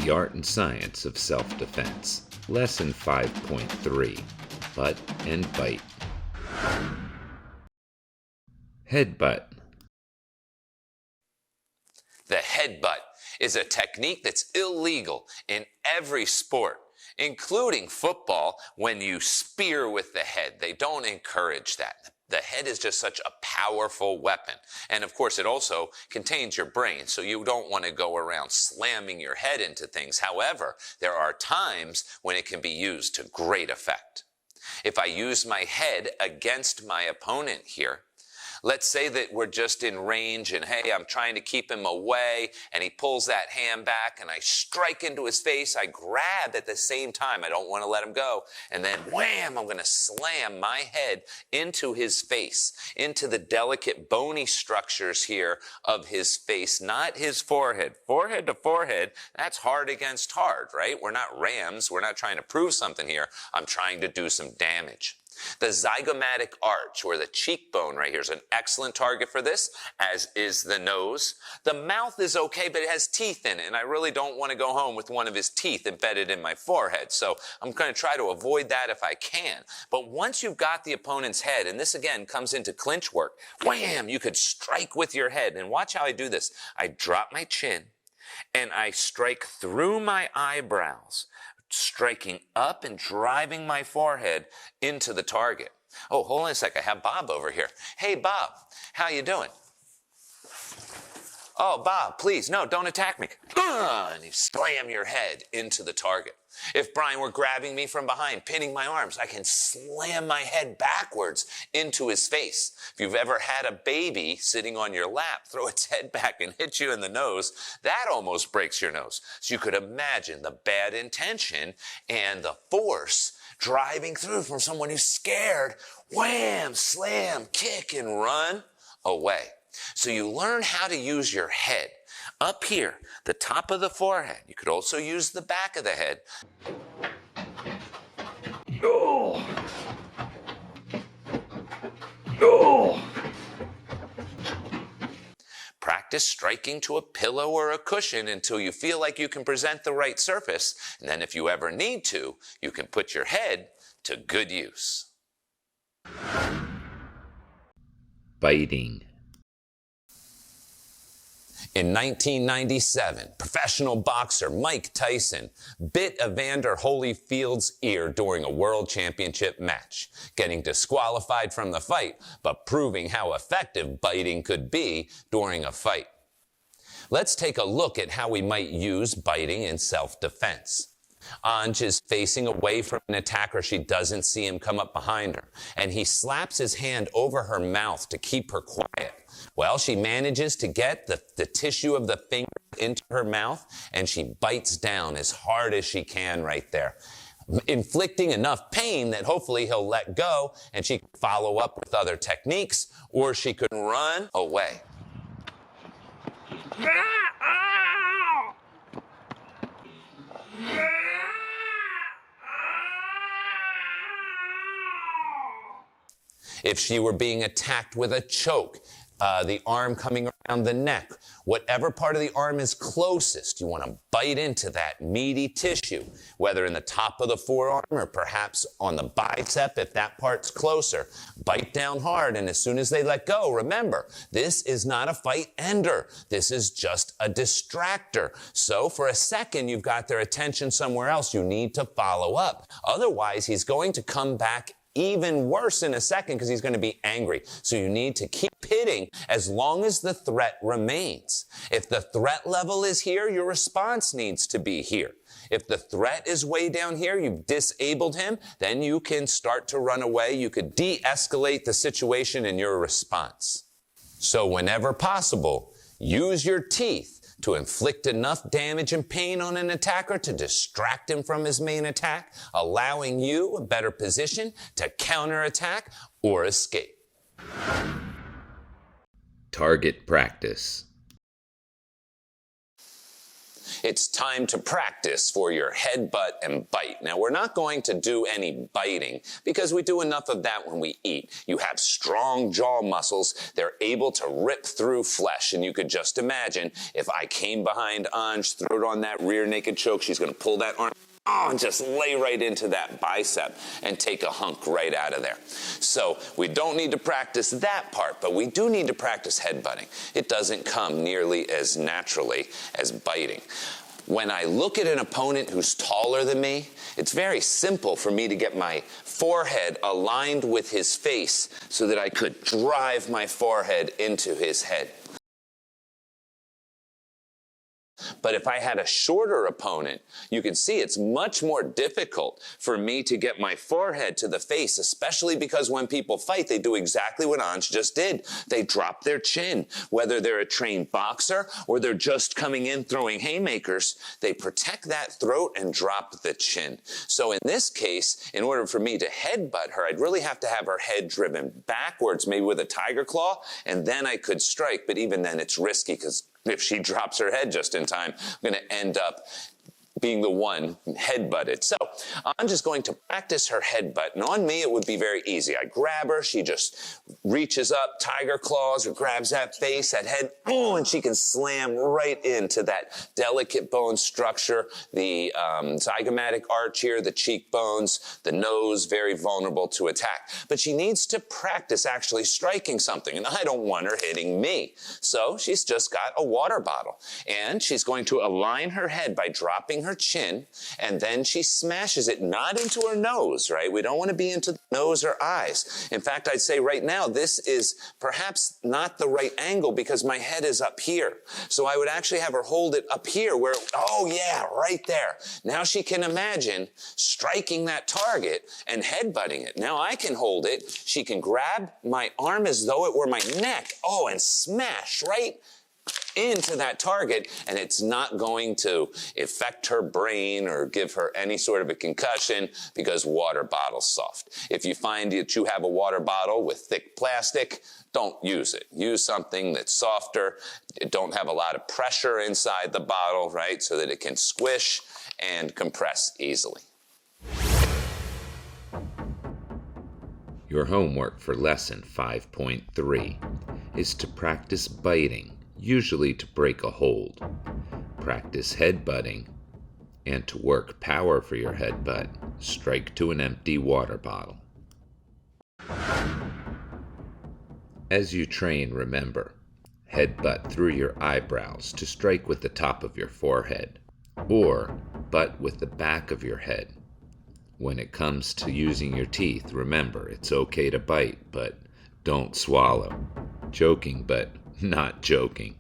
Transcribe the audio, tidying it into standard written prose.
The Art and Science of Self-Defense, Lesson 5.3, Butt and Bite. Headbutt. The headbutt is a technique that's illegal in every sport, including football, when you spear with the head. They don't encourage that. The head is just such a powerful weapon. And of course, it also contains your brain, so you don't want to go around slamming your head into things. However, there are times when it can be used to great effect. If I use my head against my opponent here, let's say that we're just in range and, hey, I'm trying to keep him away, and he pulls that hand back, and I strike into his face. I grab at the same time. I don't want to let him go. And then, wham, I'm going to slam my head into his face, into the delicate bony structures here of his face, not his forehead. Forehead to forehead, that's hard against hard, right? We're not rams. We're not trying to prove something here. I'm trying to do some damage. The zygomatic arch, or the cheekbone right here, is an excellent target for this, as is the nose. The mouth is okay, but it has teeth in it, and I really don't want to go home with one of his teeth embedded in my forehead, so I'm going to try to avoid that if I can. But once you've got the opponent's head, and this again comes into clinch work, wham, you could strike with your head, and watch how I do this. I drop my chin, and I strike through my eyebrows, striking up and driving my forehead into the target. Oh, hold on a sec. I have Bob over here. Hey, Bob, how you doing? Oh, Bob, please, no, don't attack me. And you slam your head into the target. If Brian were grabbing me from behind, pinning my arms, I can slam my head backwards into his face. If you've ever had a baby sitting on your lap throw its head back and hit you in the nose, that almost breaks your nose. So you could imagine the bad intention and the force driving through from someone who's scared. Wham, slam, kick, and run away. So you learn how to use your head. Up here, the top of the forehead. You could also use the back of the head. Oh. Oh. Practice striking to a pillow or a cushion until you feel like you can present the right surface. And then if you ever need to, you can put your head to good use. Biting. In 1997, professional boxer Mike Tyson bit Evander Holyfield's ear during a world championship match, getting disqualified from the fight, but proving how effective biting could be during a fight. Let's take a look at how we might use biting in self-defense. Anj is facing away from an attacker. She doesn't see him come up behind her, and he slaps his hand over her mouth to keep her quiet. Well, she manages to get the tissue of the finger into her mouth, and she bites down as hard as she can right there, inflicting enough pain that hopefully he'll let go, and she can follow up with other techniques, or she could run away. If she were being attacked with a choke, the arm coming around the neck, whatever part of the arm is closest, you want to bite into that meaty tissue, whether in the top of the forearm or perhaps on the bicep if that part's closer. Bite down hard, and as soon as they let go, remember, this is not a fight ender. This is just a distractor. So for a second, you've got their attention somewhere else. You need to follow up. Otherwise, he's going to come back even worse in a second because he's going to be angry. So you need to keep hitting as long as the threat remains. If the threat level is here, your response needs to be here. If the threat is way down here, you've disabled him, then you can start to run away. You could de-escalate the situation in your response. So whenever possible, use your teeth to inflict enough damage and pain on an attacker to distract him from his main attack, allowing you a better position to counterattack or escape. Target practice. It's time to practice for your headbutt and bite. Now, we're not going to do any biting because we do enough of that when we eat. You have strong jaw muscles. They're able to rip through flesh. And you could just imagine if I came behind Anj, threw it on that rear naked choke, she's going to pull that arm. Oh, and just lay right into that bicep and take a hunk right out of there. So we don't need to practice that part, but we do need to practice headbutting. It doesn't come nearly as naturally as biting. When I look at an opponent who's taller than me, it's very simple for me to get my forehead aligned with his face so that I could drive my forehead into his head. But if I had a shorter opponent, you can see it's much more difficult for me to get my forehead to the face, especially because when people fight, they do exactly what Anj just did. They drop their chin. Whether they're a trained boxer or they're just coming in throwing haymakers, they protect that throat and drop the chin. So in this case, in order for me to headbutt her, I'd really have to have her head driven backwards, maybe with a tiger claw, and then I could strike. But even then, it's risky because if she drops her head just in time, I'm going to end up being the one headbutted. So I'm just going to practice her headbutt. And on me, it would be very easy. I grab her. She just reaches up, tiger claws, or grabs that face, that head, oh, and she can slam right into that delicate bone structure, the zygomatic arch here, the cheekbones, the nose, very vulnerable to attack. But she needs to practice actually striking something, and I don't want her hitting me. So she's just got a water bottle, and she's going to align her head by dropping her chin, and then she smashes it not into her nose, right? We don't want to be into the nose or eyes. In fact, I'd say right now, this is perhaps not the right angle because my head is up here. So I would actually have her hold it up here where, oh yeah, right there. Now she can imagine striking that target and headbutting it. Now I can hold it. She can grab my arm as though it were my neck. Oh, and smash right into that target, and it's not going to affect her brain or give her any sort of a concussion because water bottle's soft. If you find that you have a water bottle with thick plastic, don't use it. Use something that's softer. It don't have a lot of pressure inside the bottle, right, so that it can squish and compress easily. Your homework for lesson 5.3 is to practice biting, usually to break a hold, practice headbutting, and to work power for your headbutt, strike to an empty water bottle. As you train, remember, headbutt through your eyebrows to strike with the top of your forehead, or butt with the back of your head. When it comes to using your teeth, remember, it's okay to bite, but don't swallow. Joking, but not joking.